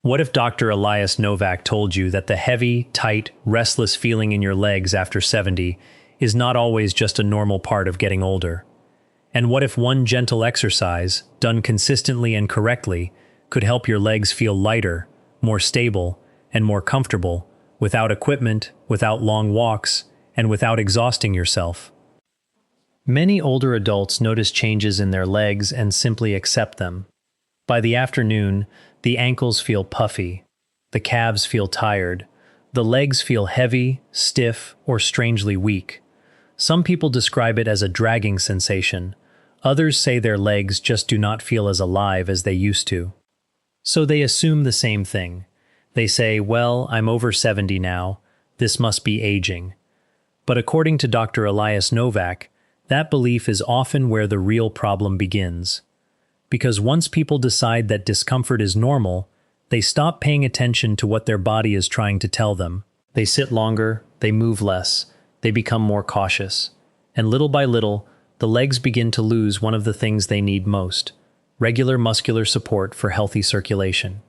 What if Dr. Elias Novak told you that the heavy, tight, restless feeling in your legs after 70 is not always just a normal part of getting older? And what if one gentle exercise, done consistently and correctly, could help your legs feel lighter, more stable, and more comfortable, without equipment, without long walks, and without exhausting yourself? Many older adults notice changes in their legs and simply accept them. By the afternoon, the ankles feel puffy, the calves feel tired, the legs feel heavy, stiff, or strangely weak. Some people describe it as a dragging sensation. Others say their legs just do not feel as alive as they used to. So they assume the same thing. They say, well, I'm over 70 now, this must be aging. But according to Dr. Elias Novak, that belief is often where the real problem begins. Because once people decide that discomfort is normal, they stop paying attention to what their body is trying to tell them. They sit longer, they move less, they become more cautious. And little by little, the legs begin to lose one of the things they need most: regular muscular support for healthy circulation.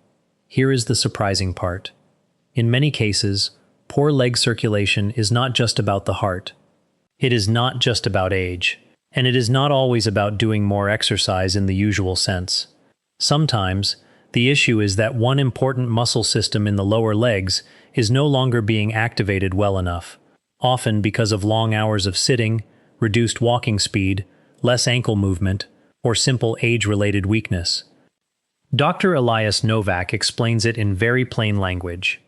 Here is the surprising part. In many cases, poor leg circulation is not just about the heart. It is not just about age. And it is not always about doing more exercise in the usual sense. Sometimes, the issue is that one important muscle system in the lower legs is no longer being activated well enough, often because of long hours of sitting, reduced walking speed, less ankle movement, or simple age-related weakness. Dr. Elias Novak explains it in very plain language.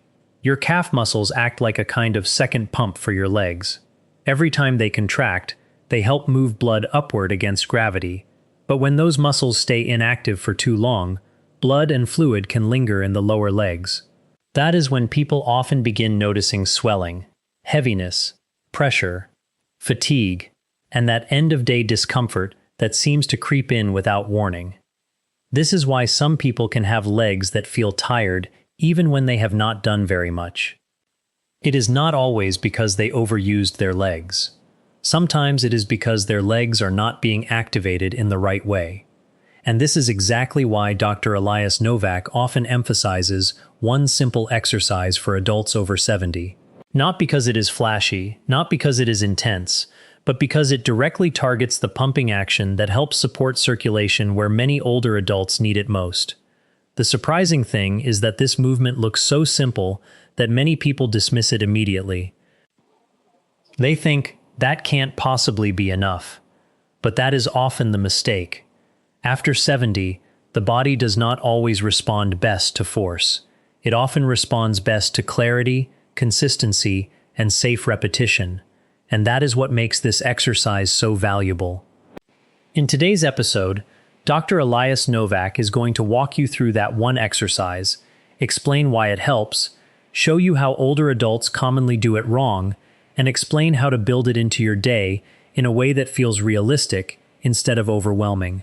Your calf muscles act like a kind of second pump for your legs. Every time they contract, they help move blood upward against gravity, but when those muscles stay inactive for too long, blood and fluid can linger in the lower legs. That is when people often begin noticing swelling, heaviness, pressure, fatigue, and that end-of-day discomfort that seems to creep in without warning. This is why some people can have legs that feel tired even when they have not done very much. It is not always because they overused their legs. Sometimes it is because their legs are not being activated in the right way. And this is exactly why Dr. Elias Novak often emphasizes one simple exercise for adults over 70. Not because it is flashy, not because it is intense, but because it directly targets the pumping action that helps support circulation where many older adults need it most. The surprising thing is that this movement looks so simple that many people dismiss it immediately. They think, that can't possibly be enough. But that is often the mistake. After 70, the body does not always respond best to force. It often responds best to clarity, consistency, and safe repetition. And that is what makes this exercise so valuable. In today's episode, Dr. Elias Novak is going to walk you through that one exercise, explain why it helps, show you how older adults commonly do it wrong, and explain how to build it into your day in a way that feels realistic instead of overwhelming.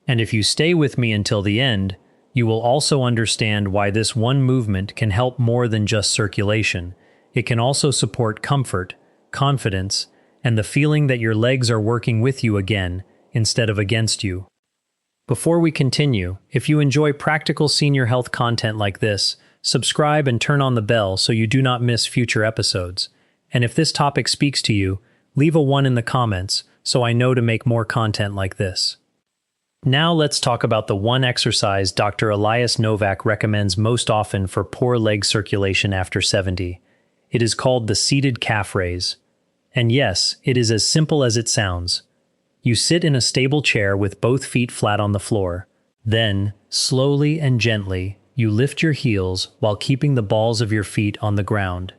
And if you stay with me until the end, you will also understand why this one movement can help more than just circulation. It can also support comfort, confidence, and the feeling that your legs are working with you again instead of against you. Before we continue, if you enjoy practical senior health content like this, subscribe and turn on the bell so you do not miss future episodes. And if this topic speaks to you, leave a 1 in the comments so I know to make more content like this. Now let's talk about the one exercise Dr. Elias Novak recommends most often for poor leg circulation after 70. It is called the seated calf raise. And yes, it is as simple as it sounds. You sit in a stable chair with both feet flat on the floor. Then, slowly and gently, you lift your heels while keeping the balls of your feet on the ground.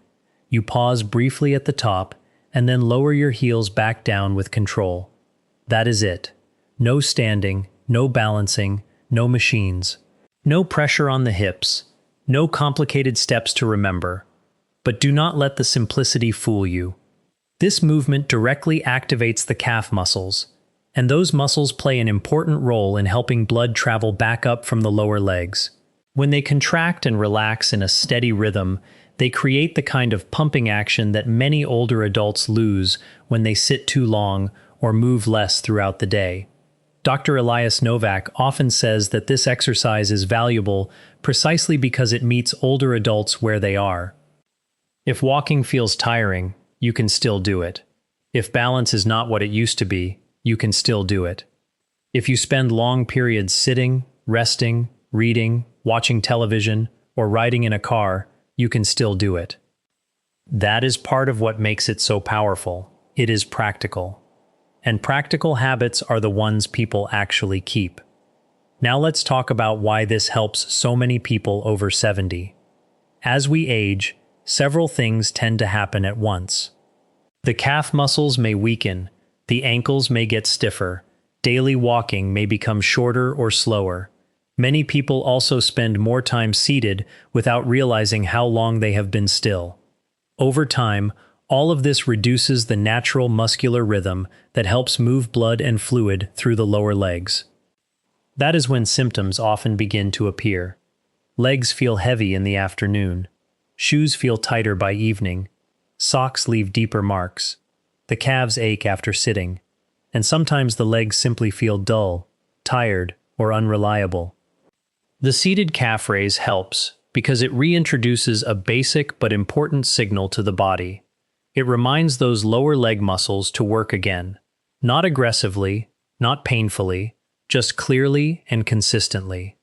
You pause briefly at the top, and then lower your heels back down with control. That is it. No standing, no balancing, no machines. No pressure on the hips. No complicated steps to remember. But do not let the simplicity fool you. This movement directly activates the calf muscles, and those muscles play an important role in helping blood travel back up from the lower legs. When they contract and relax in a steady rhythm, they create the kind of pumping action that many older adults lose when they sit too long or move less throughout the day. Dr. Elias Novak often says that this exercise is valuable precisely because it meets older adults where they are. If walking feels tiring, you can still do it. If balance is not what it used to be, you can still do it. If you spend long periods sitting, resting, reading, watching television, or riding in a car, you can still do it. That is part of what makes it so powerful. It is practical. And practical habits are the ones people actually keep. Now let's talk about why this helps so many people over 70. As we age, several things tend to happen at once. The calf muscles may weaken, the ankles may get stiffer, daily walking may become shorter or slower. Many people also spend more time seated without realizing how long they have been still. Over time, all of this reduces the natural muscular rhythm that helps move blood and fluid through the lower legs. That is when symptoms often begin to appear. Legs feel heavy in the afternoon. Shoes feel tighter by evening. Socks leave deeper marks. The calves ache after sitting. And sometimes the legs simply feel dull, tired, or unreliable. The seated calf raise helps because it reintroduces a basic but important signal to the body. It reminds those lower leg muscles to work again. Not aggressively, not painfully, just clearly and consistently.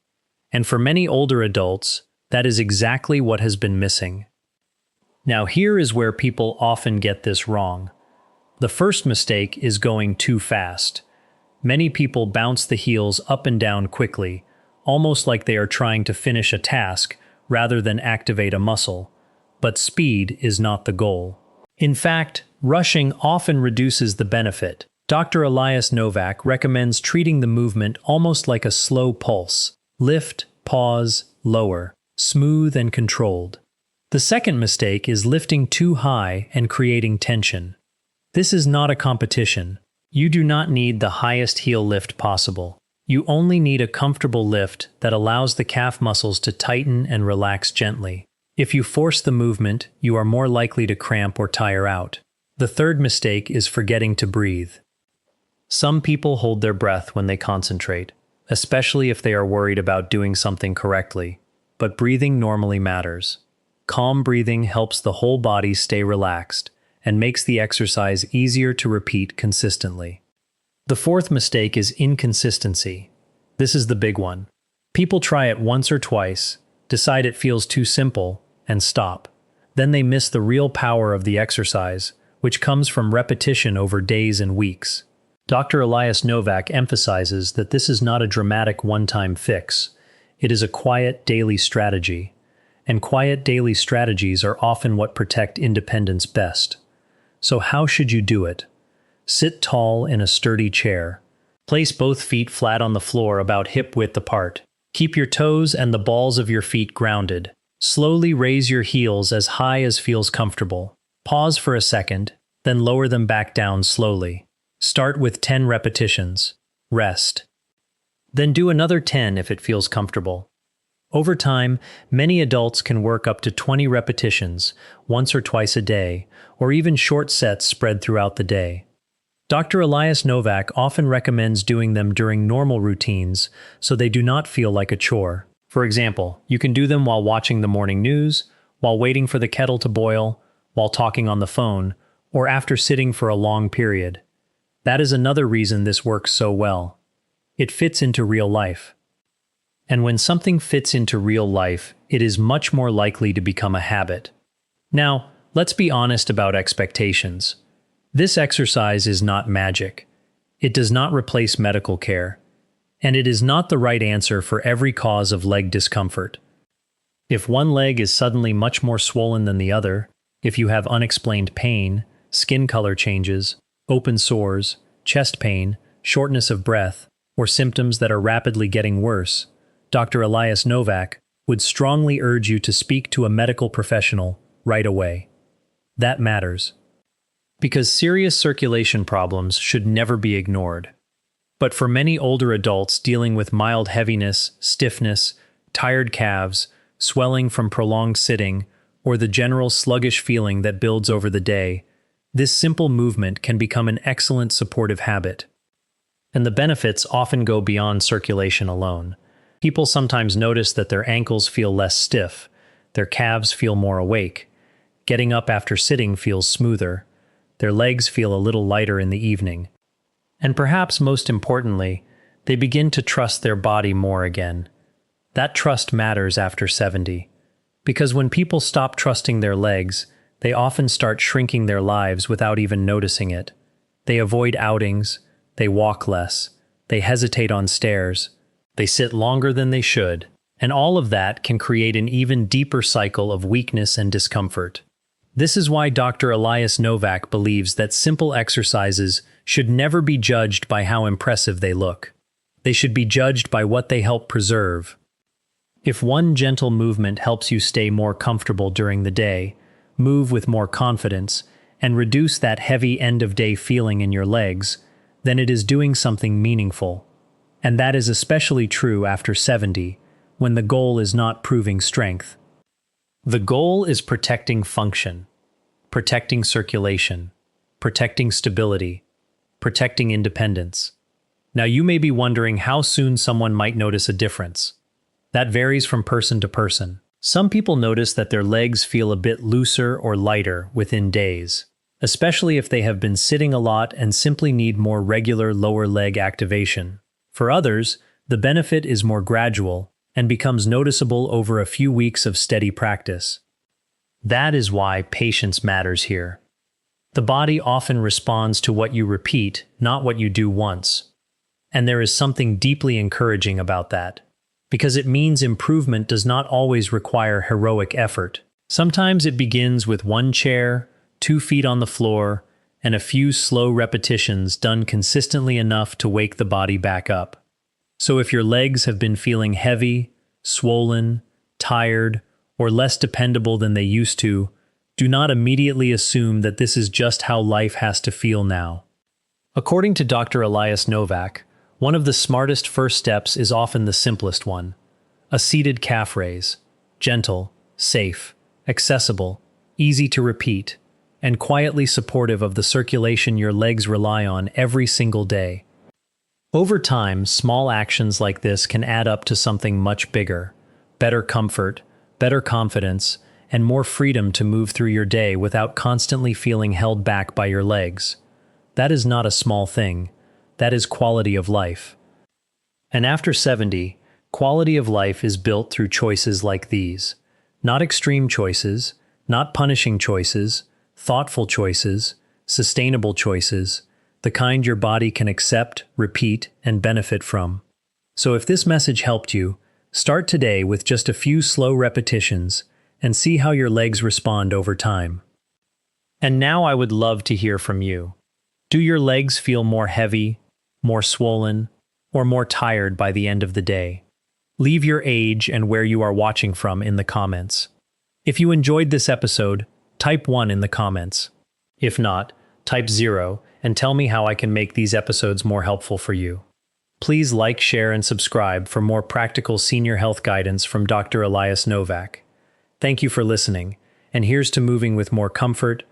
And for many older adults, that is exactly what has been missing. Now here is where people often get this wrong. The first mistake is going too fast. Many people bounce the heels up and down quickly, almost like they are trying to finish a task rather than activate a muscle. But speed is not the goal. In fact, rushing often reduces the benefit. Dr. Elias Novak recommends treating the movement almost like a slow pulse. Lift, pause, lower. Smooth and controlled. The second mistake is lifting too high and creating tension. This is not a competition. You do not need the highest heel lift possible. You only need a comfortable lift that allows the calf muscles to tighten and relax gently. If you force the movement, you are more likely to cramp or tire out. The third mistake is forgetting to breathe. Some people hold their breath when they concentrate, especially if they are worried about doing something correctly. But breathing normally matters. Calm breathing helps the whole body stay relaxed and makes the exercise easier to repeat consistently. The fourth mistake is inconsistency. This is the big one. People try it once or twice, decide it feels too simple, and stop. Then they miss the real power of the exercise, which comes from repetition over days and weeks. Dr. Elias Novak emphasizes that this is not a dramatic one-time fix. It is a quiet daily strategy. And quiet daily strategies are often what protect independence best. So how should you do it? Sit tall in a sturdy chair. Place both feet flat on the floor about hip-width apart. Keep your toes and the balls of your feet grounded. Slowly raise your heels as high as feels comfortable. Pause for a second, then lower them back down slowly. Start with 10 repetitions. Rest. Then do another 10 if it feels comfortable. Over time, many adults can work up to 20 repetitions, once or twice a day, or even short sets spread throughout the day. Dr. Elias Novak often recommends doing them during normal routines so they do not feel like a chore. For example, you can do them while watching the morning news, while waiting for the kettle to boil, while talking on the phone, or after sitting for a long period. That is another reason this works so well. It fits into real life. And when something fits into real life, it is much more likely to become a habit. Now, let's be honest about expectations. This exercise is not magic. It does not replace medical care. And it is not the right answer for every cause of leg discomfort. If one leg is suddenly much more swollen than the other, if you have unexplained pain, skin color changes, open sores, chest pain, shortness of breath, or symptoms that are rapidly getting worse, Dr. Elias Novak would strongly urge you to speak to a medical professional right away. That matters. Because serious circulation problems should never be ignored. But for many older adults dealing with mild heaviness, stiffness, tired calves, swelling from prolonged sitting, or the general sluggish feeling that builds over the day, this simple movement can become an excellent supportive habit. And the benefits often go beyond circulation alone. People sometimes notice that their ankles feel less stiff, their calves feel more awake, getting up after sitting feels smoother, their legs feel a little lighter in the evening. And perhaps most importantly, they begin to trust their body more again. That trust matters after 70. Because when people stop trusting their legs, they often start shrinking their lives without even noticing it. They avoid outings, they walk less, they hesitate on stairs, they sit longer than they should, and all of that can create an even deeper cycle of weakness and discomfort. This is why Dr. Elias Novak believes that simple exercises should never be judged by how impressive they look. They should be judged by what they help preserve. If one gentle movement helps you stay more comfortable during the day, move with more confidence, and reduce that heavy end-of-day feeling in your legs, then it is doing something meaningful. And that is especially true after 70, when the goal is not proving strength. The goal is protecting function, protecting circulation, protecting stability, protecting independence. Now you may be wondering how soon someone might notice a difference. That varies from person to person. Some people notice that their legs feel a bit looser or lighter within days, especially if they have been sitting a lot and simply need more regular lower leg activation. For others, the benefit is more gradual and becomes noticeable over a few weeks of steady practice. That is why patience matters here. The body often responds to what you repeat, not what you do once. And there is something deeply encouraging about that, because it means improvement does not always require heroic effort. Sometimes it begins with 1 chair, 2 feet on the floor, and a few slow repetitions done consistently enough to wake the body back up. So if your legs have been feeling heavy, swollen, tired, or less dependable than they used to, do not immediately assume that this is just how life has to feel now. According to Dr. Elias Novak, one of the smartest first steps is often the simplest one. A seated calf raise, gentle, safe, accessible, easy to repeat, and quietly supportive of the circulation your legs rely on every single day. Over time, small actions like this can add up to something much bigger: better comfort, better confidence, and more freedom to move through your day without constantly feeling held back by your legs. That is not a small thing. That is quality of life. And after 70, quality of life is built through choices like these. Not extreme choices, not punishing choices, thoughtful choices, sustainable choices, the kind your body can accept, repeat, and benefit from. So if this message helped you, start today with just a few slow repetitions and see how your legs respond over time. And now I would love to hear from you. Do your legs feel more heavy, more swollen, or more tired by the end of the day? Leave your age and where you are watching from in the comments. If you enjoyed this episode, type 1 in the comments. If not, type 0 and tell me how I can make these episodes more helpful for you. Please like, share, and subscribe for more practical senior health guidance from Dr. Elias Novak. Thank you for listening, and here's to moving with more comfort,